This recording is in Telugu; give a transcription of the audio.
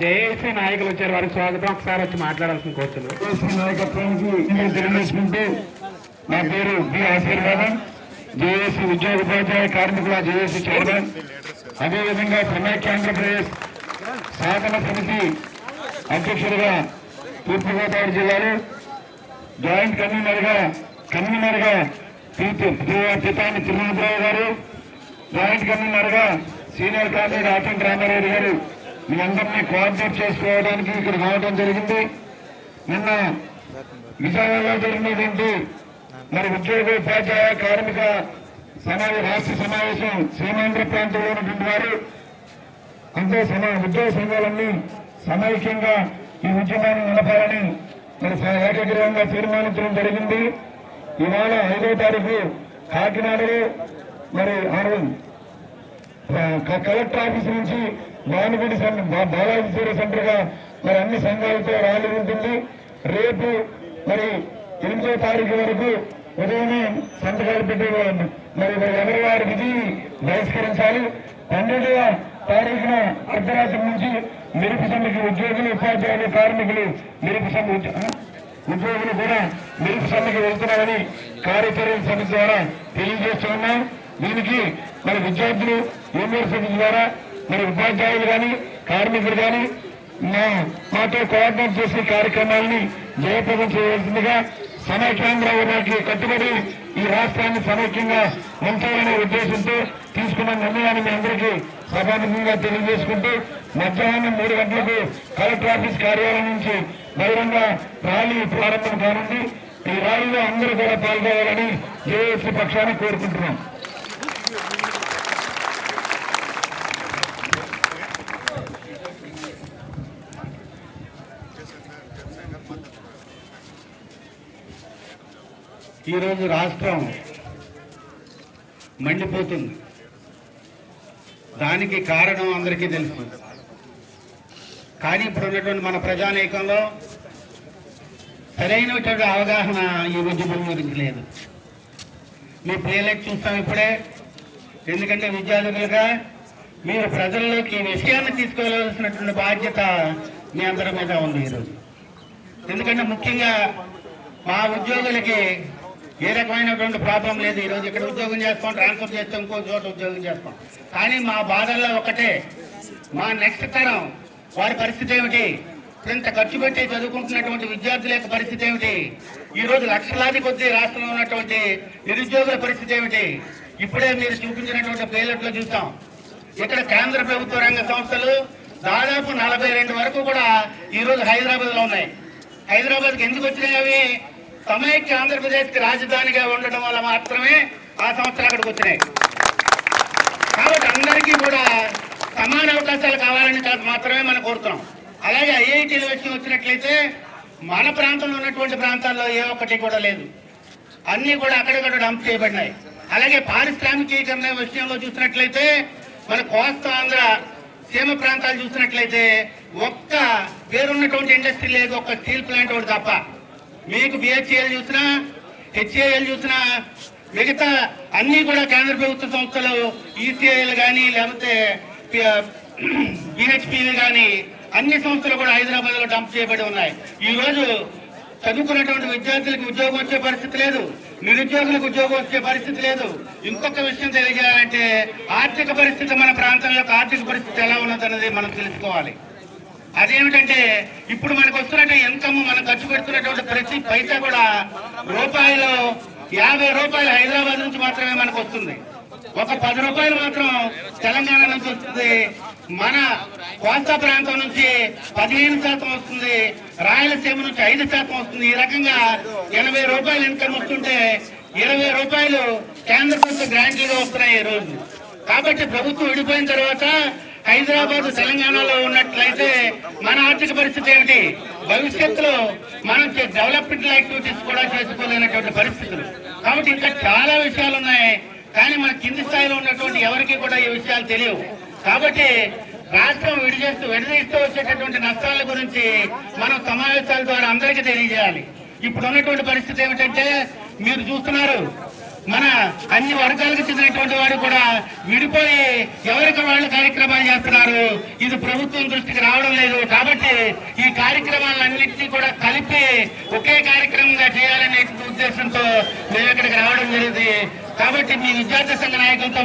జేఏసీ నాయకులు వచ్చారు, వారికి స్వాగతం. ఒకసారి వచ్చి మాట్లాడాల్సిన కోరుతున్నాను. జేఏసీ నాయకత్వానికి తెలియజేసుకుంటూ నా పేరు బి ఆశీర్వాదం, జేఏసీ ఉద్యోగ ఉపాధ్యాయ కార్మికుల జేఏసీ చైర్మన్, అదేవిధంగా సమైక్య ఆంధ్రప్రదేశ్ సాధన సమితి అధ్యక్షుడిగా తూర్పుగోదావరి జిల్లాలో జాయింట్ కన్వీనర్గా పితాని తిరుమలరావు గారు, జాయింట్ కన్వీనర్గా సీనియర్ కామ్రేడ్ ఆచంట రామారెడ్డి గారు మీ అందరినీ కోఆర్డినేట్ చేసుకోవడానికి ఇక్కడ రావడం జరిగింది. నిన్న విజయవాడలో జరిగినటువంటి మరి ఉద్యోగ ఉపాధ్యాయ కార్మిక రాష్ట్ర సమావేశం సీమాంధ్ర ప్రాంతంలో ఉన్నటువంటి వారు అంతే ఉద్యోగ సంఘాలన్నీ సమైక్యంగా ఈ ఉద్యమాన్ని నిలపాలని మరి ఏకగ్రీవంగా తీర్మానించడం జరిగింది. ఇవాళ 5వ తారీఖు కాకినాడలో మరి కలెక్టర్ ఆఫీస్ నుంచి భానుగుడి బాలాజీ సెంటర్ గా మరి అన్ని సంఘాలతో ర్యాలీ ఉంటుంది. రేపు మరి 8వ తారీఖు వరకు ఉదయమే సంతకాలు పెట్టేవాళ్ళు మరి ఎవరి వారి విధిని బహిష్కరించాలి. 12వ తారీఖున అర్ధరాత్రి నుంచి మెరుపు సమ్మెకి ఉద్యోగులు ఉపాధ్యాయులు కార్మికులు ఉద్యోగులు కూడా మెరుపు సమ్మెకి వెళ్తున్నారని కార్యచరణ సమితి ద్వారా తెలియజేస్తున్నాం. దీనికి మరి విద్యార్థులు యూనివర్సిటీ ద్వారా మరి ఉపాధ్యాయులు కానీ కార్మికులు కానీ మాతో కోఆర్డినేట్ చేసే కార్యక్రమాలని జయప్రదం చేయవలసిందిగా సమైక్యాంధ్రానికి కట్టుబడి ఈ రాష్ట్రాన్ని సమైక్యంగా ఉంచాలనే ఉద్దేశంతో తీసుకున్న నిర్ణయాన్ని మీ అందరికీ సభాముఖంగా తెలియజేసుకుంటూ మధ్యాహ్నం 3 గంటలకు కలెక్టర్ ఆఫీస్ కార్యాలయం నుంచి బహిరంగ ర్యాలీ ప్రారంభం కానుంది. ఈ ర్యాలీలో అందరూ కూడా పాల్గొవాలని జేఏసీ పక్షాన్ని కోరుకుంటున్నాం. ఈరోజు రాష్ట్రం మండిపోతుంది. దానికి కారణం అందరికీ తెలుసు. కానీ ఇప్పుడు ఉన్నటువంటి మన ప్రజానీకంలో సరైనటువంటి అవగాహన ఈ ఉద్యమం గురించి లేదు. మీ ప్లేలెట్ చూస్తాం ఇప్పుడే. ఎందుకంటే విద్యార్థులుగా మీరు ప్రజల్లోకి ఈ విషయాన్ని తీసుకోవాల్సినటువంటి బాధ్యత మీ అందరి మీద ఉంది ఈరోజు. ఎందుకంటే ముఖ్యంగా మా ఉద్యోగులకి ఏ రకమైనటువంటి ప్రాబ్లం లేదు. ఈరోజు ఇక్కడ ఉద్యోగం చేస్తాం, ట్రాన్స్ఫర్ చేస్తాం, ఇంకో చోట ఉద్యోగం చేస్తాం. కానీ మా బాధల్లో ఒకటే, మా నెక్స్ట్ తరం వారి పరిస్థితి ఏమిటి? ఇంత ఖర్చు పెట్టి చదువుకుంటున్నటువంటి విద్యార్థుల యొక్క పరిస్థితి ఏమిటి? ఈరోజు లక్షలాది కొద్ది రాష్ట్రంలో ఉన్నటువంటి నిరుద్యోగుల పరిస్థితి ఏమిటి? ఇప్పుడే మీరు చూపించినటువంటి ప్లేలెట్లో చూస్తాం. ఇక్కడ కేంద్ర ప్రభుత్వ రంగ సంస్థలు దాదాపు 42 వరకు కూడా ఈరోజు హైదరాబాద్ లో ఉన్నాయి. హైదరాబాద్కి ఎందుకు వచ్చినాయి? అవి సమైక్య ఆంధ్రప్రదేశ్ కి రాజధానిగా ఉండడం వల్ల మాత్రమే ఆ సంస్థలు అక్కడికి వచ్చినాయి. కాబట్టి అందరికీ కూడా సమాన అవకాశాలు కావాలని మాత్రమే మనం కోరుతున్నాం. అలాగే ఐఐటీల విషయం వచ్చినట్లయితే మన ప్రాంతంలో ఉన్నటువంటి ప్రాంతాల్లో ఏ ఒక్కటి కూడా లేదు. అన్ని కూడా అక్కడక్కడ డంప్ చేయబడినాయి. అలాగే పారిశ్రామికీకరణ విషయంలో చూసినట్లయితే మన కోస్తా ఆంధ్ర సీమ ప్రాంతాలు చూసినట్లయితే ఒక్క పేరున్నటువంటి ఇండస్ట్రీ లేదు, ఒక్క స్టీల్ ప్లాంట్ ఒకటి తప్ప. మీకు బిహెచ్ఏఎల్ చూసినా, హెచ్ఏఎల్ చూసినా, మిగతా అన్ని కూడా కేంద్ర ప్రభుత్వ సంస్థలు ఈసీఐఎల్ కానీ లేకపోతే బిహెచ్పివి కానీ అన్ని సంస్థలు కూడా హైదరాబాద్ లో డంప్ చేయబడి ఉన్నాయి. ఈ రోజు చదువుకున్నటువంటి విద్యార్థులకు ఉద్యోగం వచ్చే పరిస్థితి లేదు, నిరుద్యోగులకు ఉద్యోగం వచ్చే పరిస్థితి లేదు. ఇంకొక విషయం తెలియజేయాలంటే ఆర్థిక పరిస్థితి, మన ప్రాంతం యొక్క ఆర్థిక పరిస్థితి ఎలా ఉన్నదన్నది మనం తెలుసుకోవాలి. అదేమిటంటే ఇప్పుడు మనకు వస్తున్నట్టు ఇన్కమ్, మనం ఖర్చు పెడుతున్నటువంటి ప్రతి పైసా కూడా రూపాయలు 50 రూపాయలు హైదరాబాద్ నుంచి మాత్రమే మనకు వస్తుంది. ఒక 10 రూపాయలు మాత్రం తెలంగాణ నుంచి వస్తుంది. మన కోస్తా ప్రాంతం నుంచి 15% వస్తుంది, రాయలసీమ నుంచి 5% వస్తుంది. ఈ రకంగా 80 రూపాయలు ఇన్కమ్ వస్తుంటే 20 రూపాయలు కేంద్ర ప్రభుత్వ గ్రాంట్లుగా వస్తున్నాయి ఈ రోజు. కాబట్టి ప్రభుత్వం విడిపోయిన తర్వాత హైదరాబాద్ తెలంగాణలో ఉన్నట్లయితే మన ఆర్థిక పరిస్థితి ఏమిటి? భవిష్యత్తులో మనం డెవలప్మెంట్ యాక్టివిటీస్ కూడా చేసుకోలేనటువంటి పరిస్థితులు. కాబట్టి ఇంకా చాలా విషయాలు ఉన్నాయి, కానీ మన కింది స్థాయిలో ఉన్నటువంటి ఎవరికి కూడా ఈ విషయాలు తెలియవు. కాబట్టి రాష్ట్రం విడదీస్తూ వచ్చేటటువంటి నష్టాల గురించి మనం సమావేశాల ద్వారా అందరికీ తెలియజేయాలి. ఇప్పుడు ఉన్నటువంటి పరిస్థితి ఏమిటంటే మీరు చూస్తున్నారు, మన అన్ని వర్గాలకు చెందినటువంటి వారు కూడా విడిపోయి ఎవరికి వాళ్ళు కార్యక్రమాలు చేస్తున్నారు. ఇది ప్రభుత్వం దృష్టికి రావడం లేదు. కాబట్టి ఈ కార్యక్రమాలన్నింటినీ కూడా కలిపి ఒకే కార్యక్రమంగా చేయాలనే ఉద్దేశంతో మేము ఇక్కడికి రావడం జరిగింది. కాబట్టి మీ విద్యార్థి సంఘ నాయకులతో